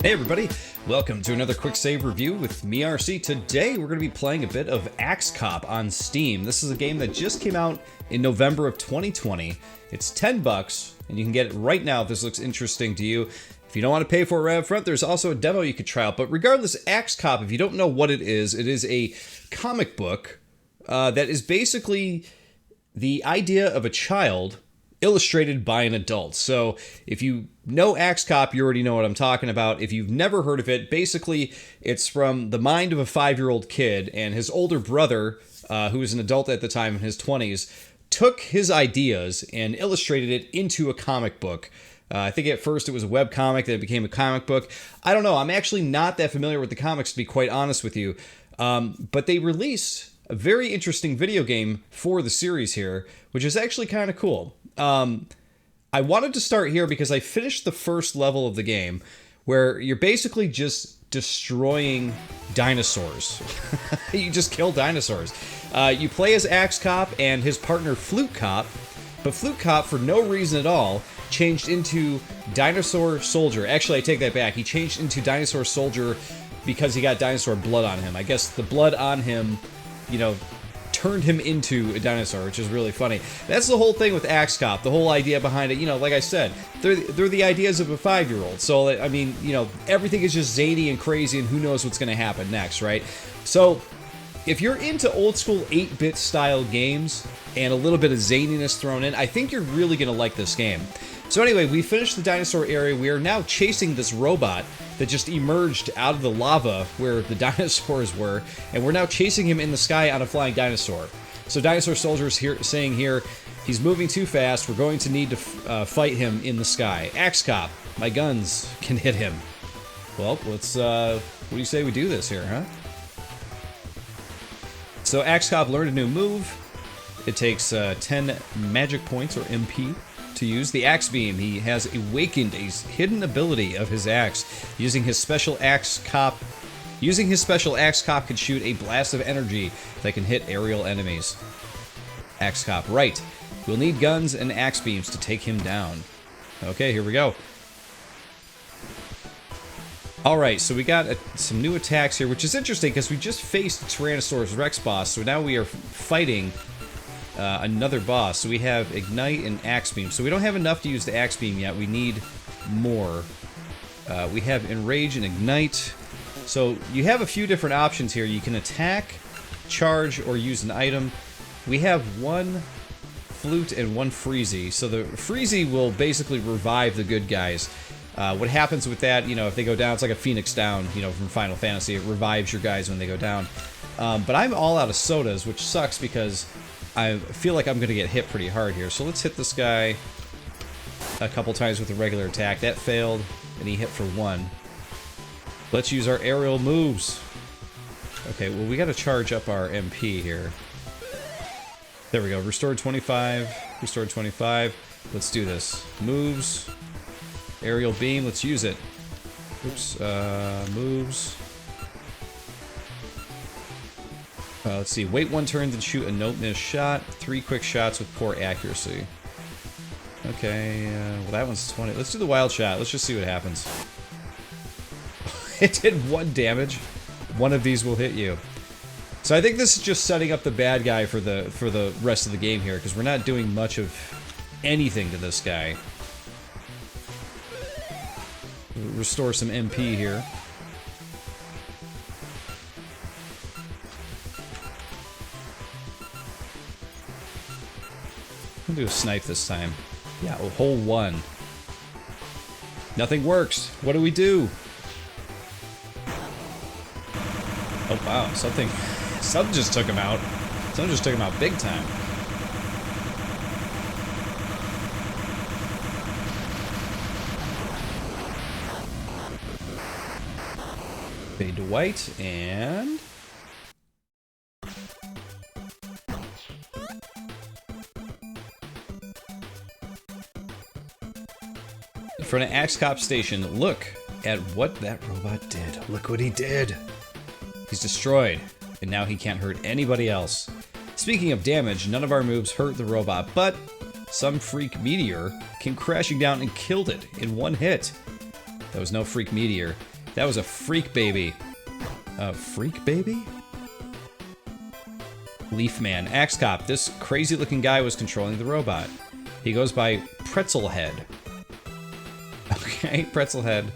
Hey everybody, welcome to another quick save review with me, RC. Today we're going to be playing a bit of Axe Cop on Steam. This is a game that just came out in November of 2020. It's $10 and you can get it right now if this looks interesting to you. If you don't want to pay for it right up front, there's also a demo you could try out. But regardless, Axe Cop, if you don't know what it is a comic book that is basically the idea of a child illustrated by an adult. So if you know Axe Cop, you already know what I'm talking about. If you've never heard of it, basically it's from the mind of a 5-year-old kid, and his older brother, who was an adult at the time in his 20s, took his ideas and illustrated it into a comic book. I think at first it was a web comic, then it became a comic book. I don't know. I'm actually not that familiar with the comics, to be quite honest with you. But they released a very interesting video game for the series here, which is actually kind of cool. I wanted to start here because I finished the first level of the game where you're basically just destroying dinosaurs. You just kill dinosaurs. You play as Axe Cop and his partner Flute Cop, but Flute Cop, for no reason at all, changed into Dinosaur Soldier. Actually, I take that back. He changed into Dinosaur Soldier because he got dinosaur blood on him. I guess the blood on him, you know, turned him into a dinosaur, which is really funny. That's the whole thing with Axe Cop. The whole idea behind it, you know, like I said, they're the ideas of a 5-year-old. So, I mean, you know, everything is just zany and crazy, and who knows what's going to happen next, right? So, if you're into old school 8-bit style games and a little bit of zaniness thrown in, I think you're really going to like this game. So anyway, we finished the dinosaur area. We are now chasing this robot that just emerged out of the lava where the dinosaurs were, and we're now chasing him in the sky on a flying dinosaur. So Dinosaur Soldier's here saying here, he's moving too fast. We're going to need to fight him in the sky. Axe Cop, my guns can hit him. Well, let's, what do you say we do this here, huh? So Axe Cop learned a new move. It takes 10 magic points, or MP, to use. The Axe Beam. He has awakened a hidden ability of his axe. Using his special Axe Cop can shoot a blast of energy that can hit aerial enemies. Axe Cop. Right. We'll need guns and axe beams to take him down. Okay, here we go. Alright, so we got some new attacks here, which is interesting because we just faced Tyrannosaurus Rex boss, so now we are fighting another boss. So we have Ignite and Axe Beam. So we don't have enough to use the Axe Beam yet. We need more. We have Enrage and Ignite. So you have a few different options here. You can attack, charge, or use an item. We have one Flute and one Freezy. So the Freezy will basically revive the good guys. What happens with that, you know, if they go down, it's like a Phoenix Down, you know, from Final Fantasy. It revives your guys when they go down. But I'm all out of sodas, which sucks because I feel like I'm going to get hit pretty hard here. So let's hit this guy a couple times with a regular attack. That failed, and he hit for 1. Let's use our aerial moves. Okay, well, we got to charge up our MP here. There we go. Restored 25. Restored 25. Let's do this. Moves. Aerial beam. Let's use it. Oops. Moves. Let's see. Wait 1 turn and shoot a no-miss shot. 3 quick shots with poor accuracy. Okay, well that one's 20. Let's do the wild shot. Let's just see what happens. It did 1 damage. One of these will hit you. So I think this is just setting up the bad guy for the rest of the game here, because we're not doing much of anything to this guy. Restore some MP here. I'll do a snipe this time. Yeah, a whole 1. Nothing works. What do we do? Oh wow, something just took him out. Something just took him out big time. Fade to white, and in front of Axe Cop Station, look at what that robot did. Look what he did. He's destroyed, and now he can't hurt anybody else. Speaking of damage, none of our moves hurt the robot, but some freak meteor came crashing down and killed it in one hit. That was no freak meteor. That was a freak baby. A freak baby? Leaf Man. Axe Cop. This crazy looking guy was controlling the robot. He goes by Pretzel Head. Okay, Pretzel Head.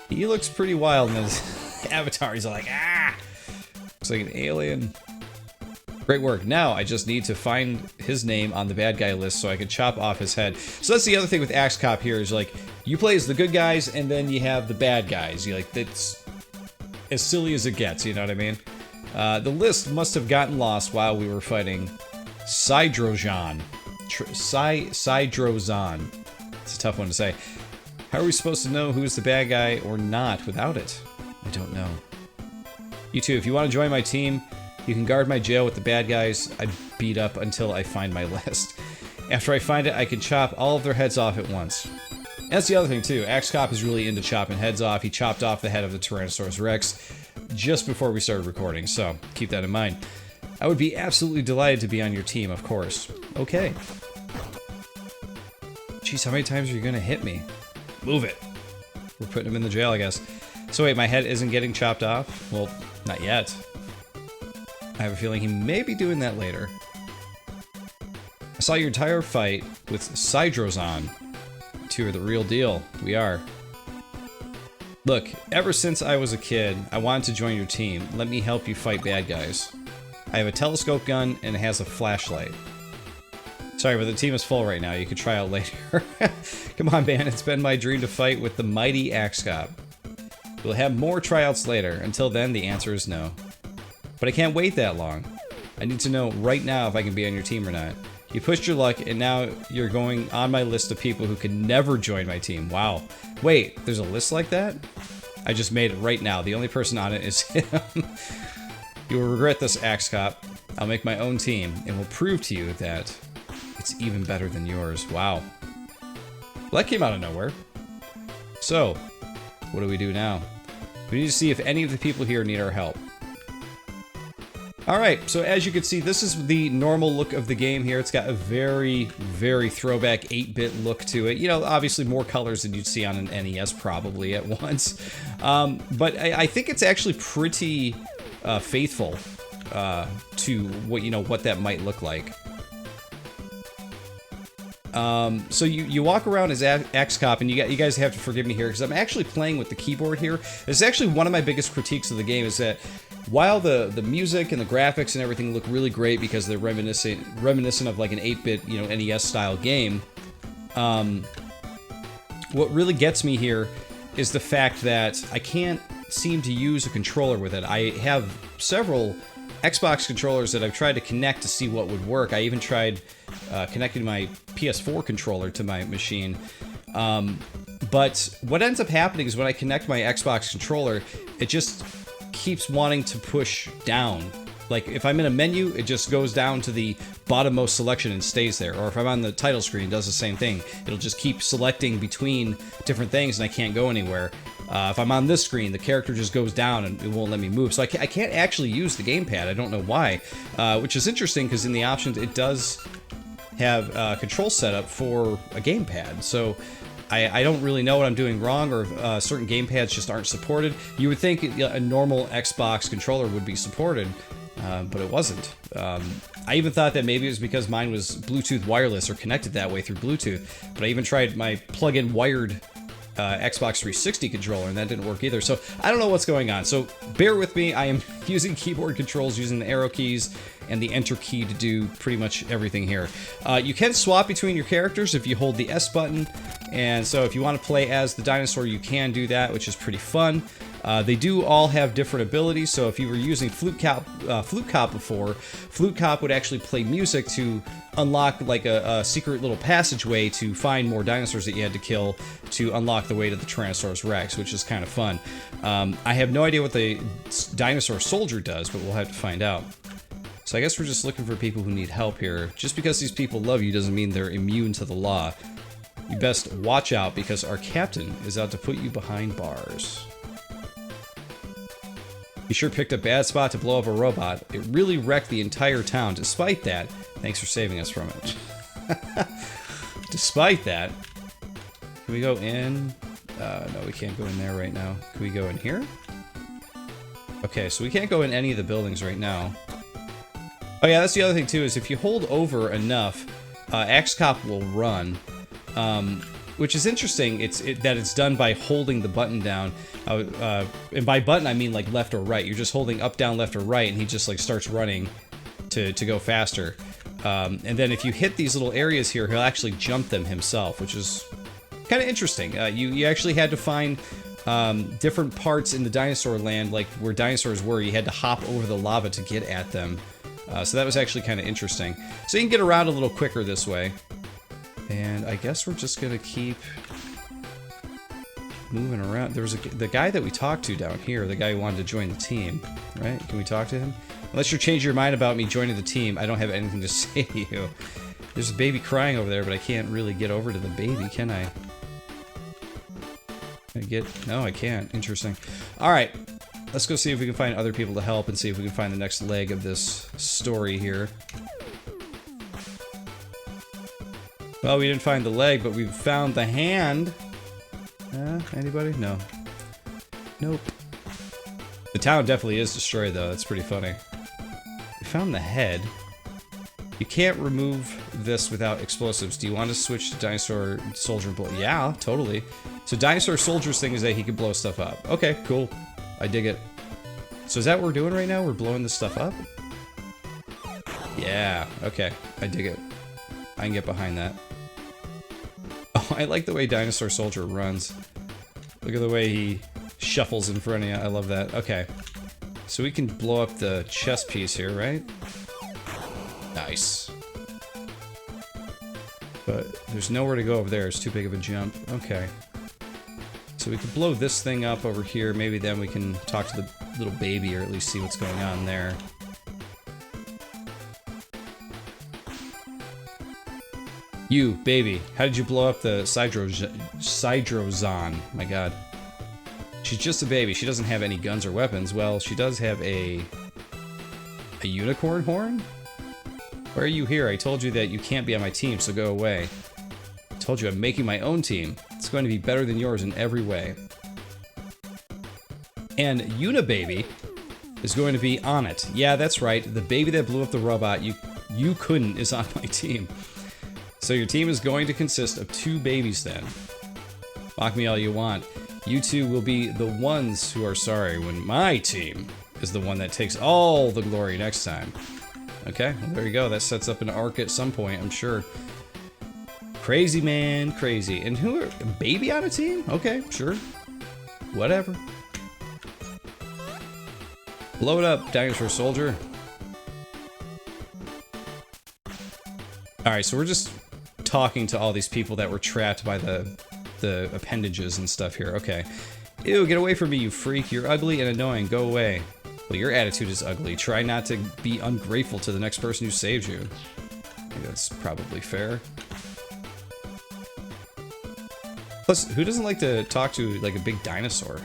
He looks pretty wild in his avatar. He's all like, ah! Looks like an alien. Great work. Now I just need to find his name on the bad guy list so I can chop off his head. So that's the other thing with Axe Cop here is like, you play as the good guys and then you have the bad guys. You like, that's as silly as it gets, you know what I mean? The list must have gotten lost while we were fighting Sidrozan. Sidrozan. It's a tough one to say. How are we supposed to know who's the bad guy or not without it? I don't know. You two, if you want to join my team, you can guard my jail with the bad guys I beat up until I find my list. After I find it, I can chop all of their heads off at once. And that's the other thing too. Axe Cop is really into chopping heads off. He chopped off the head of the Tyrannosaurus Rex just before we started recording, so keep that in mind. I would be absolutely delighted to be on your team, of course. Okay. Jeez, how many times are you gonna hit me? Move it. We're putting him in the jail, I guess. So wait, my head isn't getting chopped off? Well, not yet. I have a feeling he may be doing that later. I saw your entire fight with Sidrozan. You two are the real deal. We are. Look, ever since I was a kid, I wanted to join your team. Let me help you fight bad guys. I have a telescope gun and it has a flashlight. Sorry, but the team is full right now. You could try out later. Come on, man. It's been my dream to fight with the mighty Axe Cop. We'll have more tryouts later. Until then, the answer is no. But I can't wait that long. I need to know right now if I can be on your team or not. You pushed your luck, and now you're going on my list of people who can never join my team. Wow. Wait, there's a list like that? I just made it right now. The only person on it is him. You will regret this, Axe Cop. I'll make my own team, and will prove to you that it's even better than yours. Wow. Well, that came out of nowhere. So, what do we do now? We need to see if any of the people here need our help. Alright, so as you can see, this is the normal look of the game here. It's got a very, very throwback 8-bit look to it. You know, obviously more colors than you'd see on an NES probably at once. But I think it's actually pretty faithful to what that might look like. So you walk around as Axe Cop, and you guys have to forgive me here because I'm actually playing with the keyboard here. This is actually one of my biggest critiques of the game is that while the music and the graphics and everything look really great because they're reminiscent of like an 8-bit NES style game, what really gets me here is the fact that I can't seem to use a controller with it. I have several Xbox controllers that I've tried to connect to see what would work. I even tried connecting my PS4 controller to my machine. But what ends up happening is when I connect my Xbox controller, it just keeps wanting to push down. Like if I'm in a menu, it just goes down to the bottommost selection and stays there. Or if I'm on the title screen, it does the same thing. It'll just keep selecting between different things and I can't go anywhere. If I'm on this screen, the character just goes down and it won't let me move. So I can't actually use the gamepad. I don't know why, which is interesting because in the options it does have control setup for a gamepad. So I don't really know what I'm doing wrong, or if certain gamepads just aren't supported. You would think a normal Xbox controller would be supported, but it wasn't. I even thought that maybe it was because mine was Bluetooth wireless or connected that way through Bluetooth, but I even tried my plug-in wired Xbox 360 controller, and that didn't work either. So I don't know what's going on. So bear with me. I am using keyboard controls, using the arrow keys and the enter key to do pretty much everything here. You can swap between your characters if you hold the S button, and so if you want to play as the dinosaur, you can do that, which is pretty fun. They do all have different abilities, so if you were using Flute Cop before, Flute Cop would actually play music to unlock like a secret little passageway to find more dinosaurs that you had to kill to unlock the way to the Tyrannosaurus Rex, which is kind of fun. I have no idea what the dinosaur soldier does, but we'll have to find out. So I guess we're just looking for people who need help here. Just because these people love you doesn't mean they're immune to the law. You best watch out because our captain is out to put you behind bars. You sure picked a bad spot to blow up a robot. It really wrecked the entire town. Despite that, thanks for saving us from it. Despite that, can we go in? No, we can't go in there right now. Can we go in here? Okay, so we can't go in any of the buildings right now. Oh yeah, that's the other thing too, is if you hold over enough, Axe Cop will run. Which is interesting, that it's done by holding the button down. And by button, I mean like left or right. You're just holding up, down, left, or right, and he just like starts running to go faster. And then if you hit these little areas here, he'll actually jump them himself, which is kind of interesting. You actually had to find different parts in the dinosaur land, like where dinosaurs were. You had to hop over the lava to get at them. So that was actually kind of interesting. So you can get around a little quicker this way. And I guess we're just gonna keep moving around. There was the guy that we talked to down here, the guy who wanted to join the team, right? Can we talk to him? Unless you change your mind about me joining the team, I don't have anything to say to you. There's a baby crying over there, but I can't really get over to the baby, can I? No, I can't. Interesting. Alright, let's go see if we can find other people to help and see if we can find the next leg of this story here. Well, we didn't find the leg, but we found the hand. Anybody? No. Nope. The town definitely is destroyed, though. That's pretty funny. We found the head. You can't remove this without explosives. Do you want to switch to Dinosaur Soldier Blow? Yeah, totally. So Dinosaur Soldier's thing is that he can blow stuff up. Okay, cool. I dig it. So is that what we're doing right now? We're blowing this stuff up? Yeah, okay. I dig it. I can get behind that. Oh, I like the way Dinosaur Soldier runs. Look at the way he shuffles in front of you. I love that. Okay. So we can blow up the chest piece here, right? Nice. But there's nowhere to go over there. It's too big of a jump. Okay. So we could blow this thing up over here. Maybe then we can talk to the little baby, or at least see what's going on there. You, baby, how did you blow up the Sidrozon? My god. She's just a baby. She doesn't have any guns or weapons. Well, she does have a unicorn horn? Why are you here? I told you that you can't be on my team, so go away. I told you I'm making my own team. It's going to be better than yours in every way. And Unibaby is going to be on it. Yeah, that's right. The baby that blew up the robot you couldn't is on my team. So your team is going to consist of 2 babies then. Mock me all you want. You two will be the ones who are sorry when my team is the one that takes all the glory next time. Okay, well, there you go. That sets up an arc at some point, I'm sure. Crazy, man, crazy. And who are... a baby on a team? Okay, sure. Whatever. Blow it up, Dinosaur Soldier. Alright, so we're just talking to all these people that were trapped by the appendages and stuff here. Okay. Ew, get away from me, you freak. You're ugly and annoying. Go away. Well, your attitude is ugly. Try not to be ungrateful to the next person who saved you. I think that's probably fair. Plus, who doesn't like to talk to, like, a big dinosaur?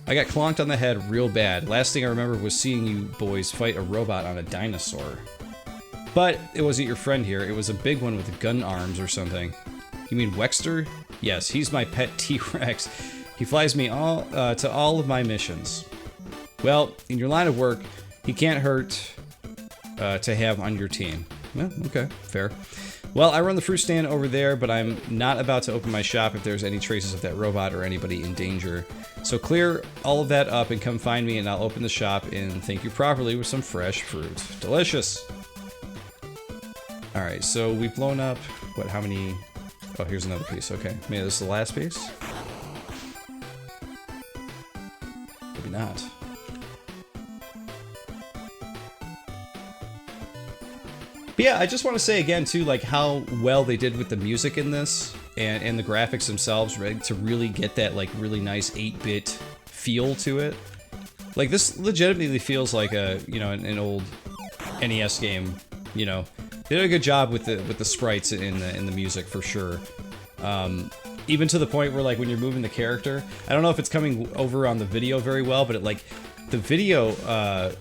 I got clonked on the head real bad. Last thing I remember was seeing you boys fight a robot on a dinosaur. But it wasn't your friend here. It was a big one with gun arms or something. You mean Wexter? Yes, he's my pet T-Rex. He flies me to all of my missions. Well, in your line of work, he can't hurt to have on your team. Well, okay, fair. Well, I run the fruit stand over there, but I'm not about to open my shop if there's any traces of that robot or anybody in danger. So clear all of that up and come find me, and I'll open the shop and thank you properly with some fresh fruit. Delicious! Alright, so we've blown up... what, how many... oh, here's another piece. Okay, maybe this is the last piece? Maybe not. But yeah, I just want to say again, too, like, how well they did with the music in this, and the graphics themselves, right, to really get that, like, really nice 8-bit feel to it. Like, this legitimately feels like a, you know, an old NES game, you know. They did a good job with the sprites in the music, for sure. Even to the point where, like, when you're moving the character, I don't know if it's coming over on the video very well, but it, like, the video,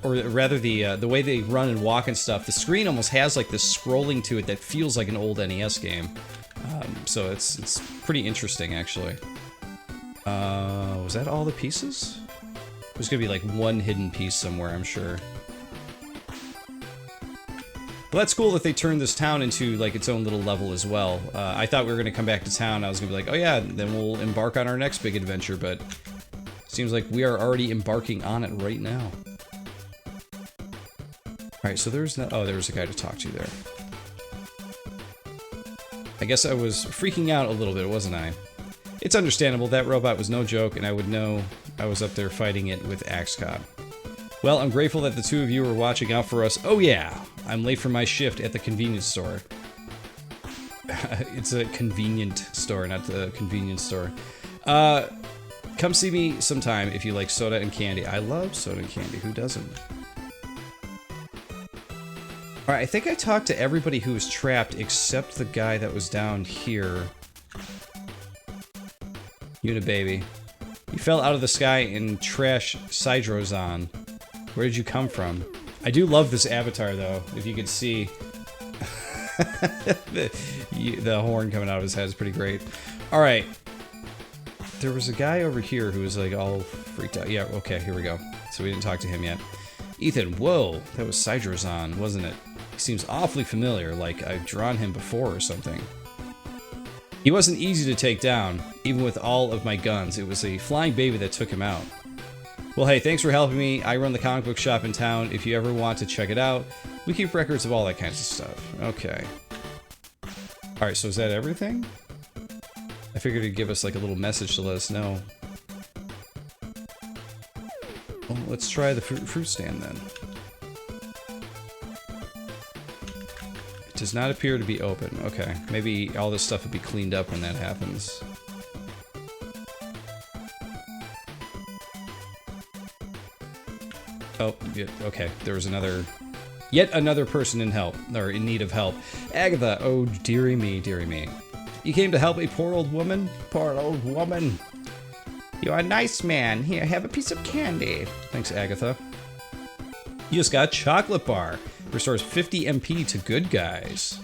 or rather the way they run and walk and stuff, the screen almost has like this scrolling to it that feels like an old NES game. So it's pretty interesting, actually. Was that all the pieces? There's gonna be like one hidden piece somewhere, I'm sure. But that's cool that they turned this town into like its own little level as well. I thought we were gonna come back to town. I was gonna be like, oh yeah, then we'll embark on our next big adventure, but seems like we are already embarking on it right now. Alright, so there's no... Oh, there was a guy to talk to there. I guess I was freaking out a little bit, wasn't I? It's understandable. That robot was no joke, and I would know I was up there fighting it with Axe Cop. Well, I'm grateful that the two of you were watching out for us. Oh yeah! I'm late for my shift at the convenience store. It's a convenient store, not the convenience store. Come see me sometime if you like soda and candy. I love soda and candy. Who doesn't? Alright, I think I talked to everybody who was trapped except the guy that was down here. Unibaby. You fell out of the sky in trash Sidrozon. Where did you come from? I do love this avatar, though. If you could see the horn coming out of his head is pretty great. Alright. There was a guy over here who was like all freaked out. Yeah, okay, here we go. So we didn't talk to him yet. Ethan, whoa, that was Sidrozon, wasn't it? He seems awfully familiar, like I've drawn him before or something. He wasn't easy to take down, even with all of my guns. It was a flying baby that took him out. Well, hey, thanks for helping me. I run the comic book shop in town. If you ever want to check it out, we keep records of all that kinds of stuff. Okay. Alright, so is that everything? I figured it'd give us like a little message to let us know. Well, let's try the fruit stand then. It does not appear to be open. Okay, maybe all this stuff will be cleaned up when that happens. Oh, yeah, okay. There was yet another person in need of help. Agatha, oh dearie me, dearie me. You came to help a poor old woman? Poor old woman. You're a nice man. Here, have a piece of candy. Thanks, Agatha. You just got a chocolate bar. Restores 50 MP to good guys.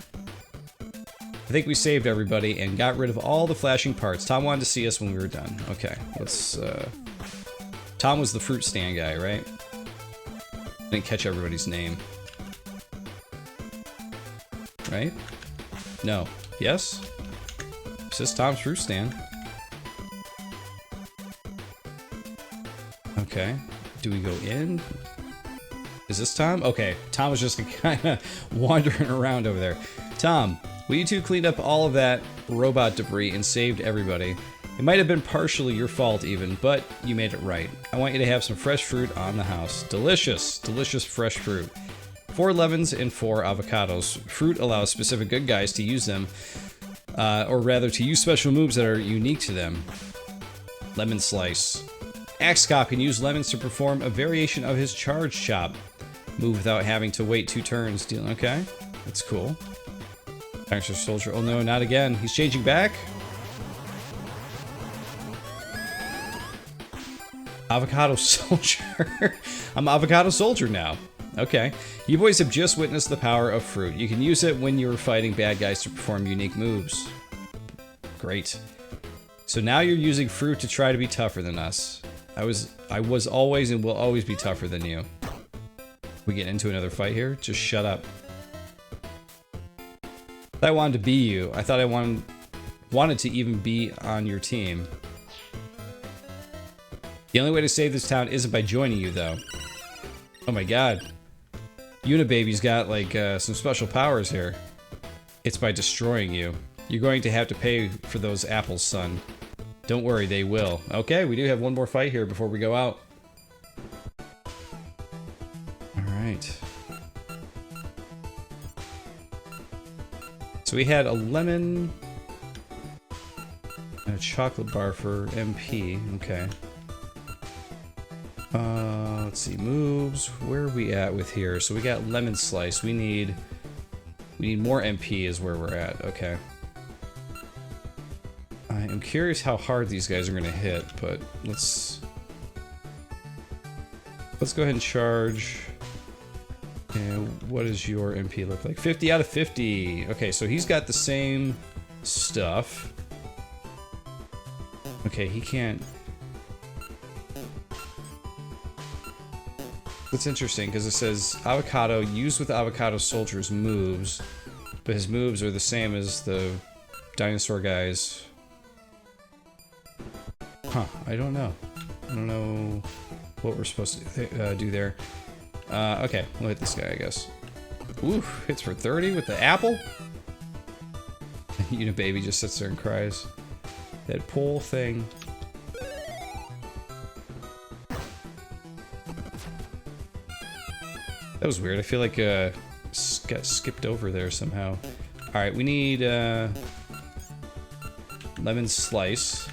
I think we saved everybody and got rid of all the flashing parts. Tom wanted to see us when we were done. Okay, let's, Tom was the fruit stand guy, right? I didn't catch everybody's name. Right? No. Yes? Is this Tom's fruit stand? Okay. Do we go in? Is this Tom? Okay. Tom was just kind of wandering around over there. Tom, well, you two cleaned up all of that robot debris and saved everybody. It might have been partially your fault even, but you made it right. I want you to have some fresh fruit on the house. Delicious, delicious fresh fruit. 4 lemons and 4 avocados. Fruit allows specific good guys to use them, or rather to use special moves that are unique to them. Lemon slice. Axe Cop can use lemons to perform a variation of his charge chop. Move without having to wait 2 turns. Okay, that's cool. Dinosaur Soldier. Oh no, not again. He's changing back. Avocado Soldier. I'm Avocado Soldier now. Okay. You boys have just witnessed the power of fruit. You can use it when you're fighting bad guys to perform unique moves. Great. So now you're using fruit to try to be tougher than us. I was always and will always be tougher than you. We get into another fight here? Just shut up. I wanted to be you. I thought I wanted to even be on your team. The only way to save this town isn't by joining you, though. Oh my god. Unibaby's got, like, some special powers here. It's by destroying you. You're going to have to pay for those apples, son. Don't worry, they will. Okay, we do have one more fight here before we go out. Alright. So we had a lemon and a chocolate bar for MP. Okay. Let's see, moves. Where are we at with here? So we got lemon slice. We need more MP is where we're at. Okay. I am curious how hard these guys are going to hit, but let's... Let's go ahead and charge. And what does your MP look like? 50 out of 50. Okay, so he's got the same stuff. Okay, he can't... That's interesting, because it says avocado used with avocado soldiers moves, but his moves are the same as the dinosaur guys. Huh, I don't know. I don't know what we're supposed to do there. Okay, we'll hit this guy, I guess. Ooh, hits for 30 with the apple? Unibaby just sits there and cries. That pole thing. That was weird. I feel like got skipped over there somehow. Alright, we need lemon slice.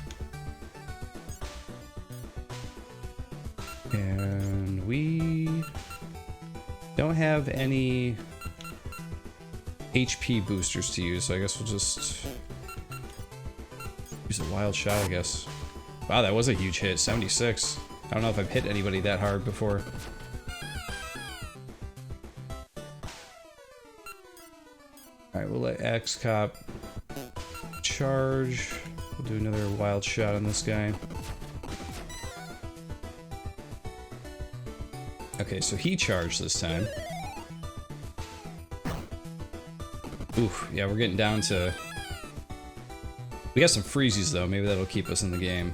And we don't have any HP boosters to use, so I guess we'll just use a wild shot, I guess. Wow, that was a huge hit. 76. I don't know if I've hit anybody that hard before. Alright, we'll let X-Cop charge. We'll do another wild shot on this guy. Okay, so he charged this time. Oof, yeah, we're getting down to... We got some freezies, though. Maybe that'll keep us in the game.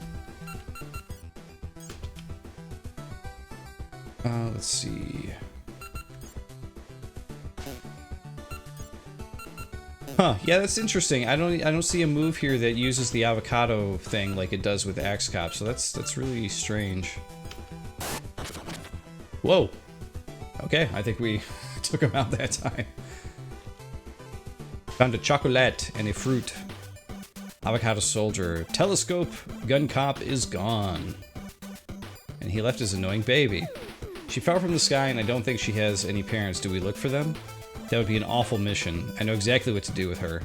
Let's see... Huh, yeah, that's interesting. I don't see a move here that uses the avocado thing like it does with Axe Cop, so that's really strange. Whoa. Okay, I think we took him out that time. Found a chocolate and a fruit. Avocado soldier. Telescope gun cop is gone. And he left his annoying baby. She fell from the sky and I don't think she has any parents. Do we look for them? That would be an awful mission. I know exactly what to do with her.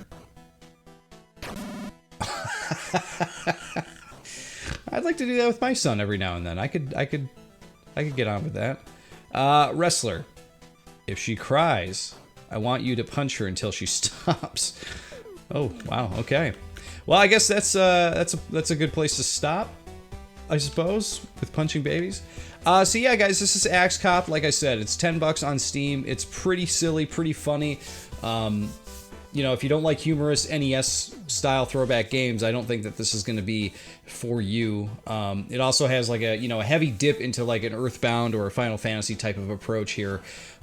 I'd like to do that with my son every now and then. I could get on with that. Wrestler. If she cries, I want you to punch her until she stops. Oh, wow, okay. Well, I guess that's a good place to stop, I suppose, with punching babies. So yeah, guys, this is Axe Cop. Like I said, it's $10 on Steam. It's pretty silly, pretty funny. You know, if you don't like humorous NES-style throwback games, I don't think that this is going to be for you. It also has like a, you know, a heavy dip into like an Earthbound or a Final Fantasy type of approach here,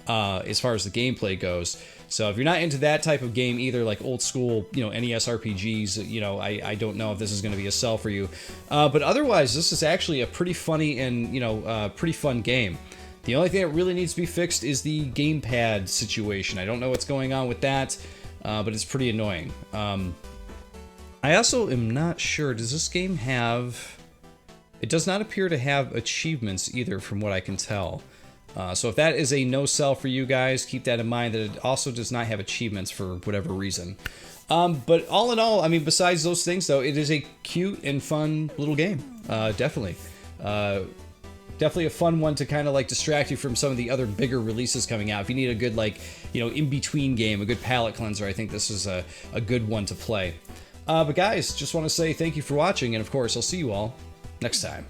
as far as the gameplay goes. So if you're not into that type of game either, like old school, you know, NES RPGs, you know, I don't know if this is going to be a sell for you. But otherwise, this is actually a pretty funny and, you know, pretty fun game. The only thing that really needs to be fixed is the gamepad situation. I don't know what's going on with that, but it's pretty annoying. I also am not sure, does this game have... It does not appear to have achievements either, from what I can tell. So if that is a no-sell for you guys, keep that in mind, that it also does not have achievements for whatever reason. But all in all, I mean, besides those things, though, it is a cute and fun little game. Definitely. Definitely a fun one to kind of like distract you from some of the other bigger releases coming out. If you need a good, like, you know, in-between game, a good palate cleanser, I think this is a good one to play. But guys, just want to say thank you for watching, and of course, I'll see you all next time.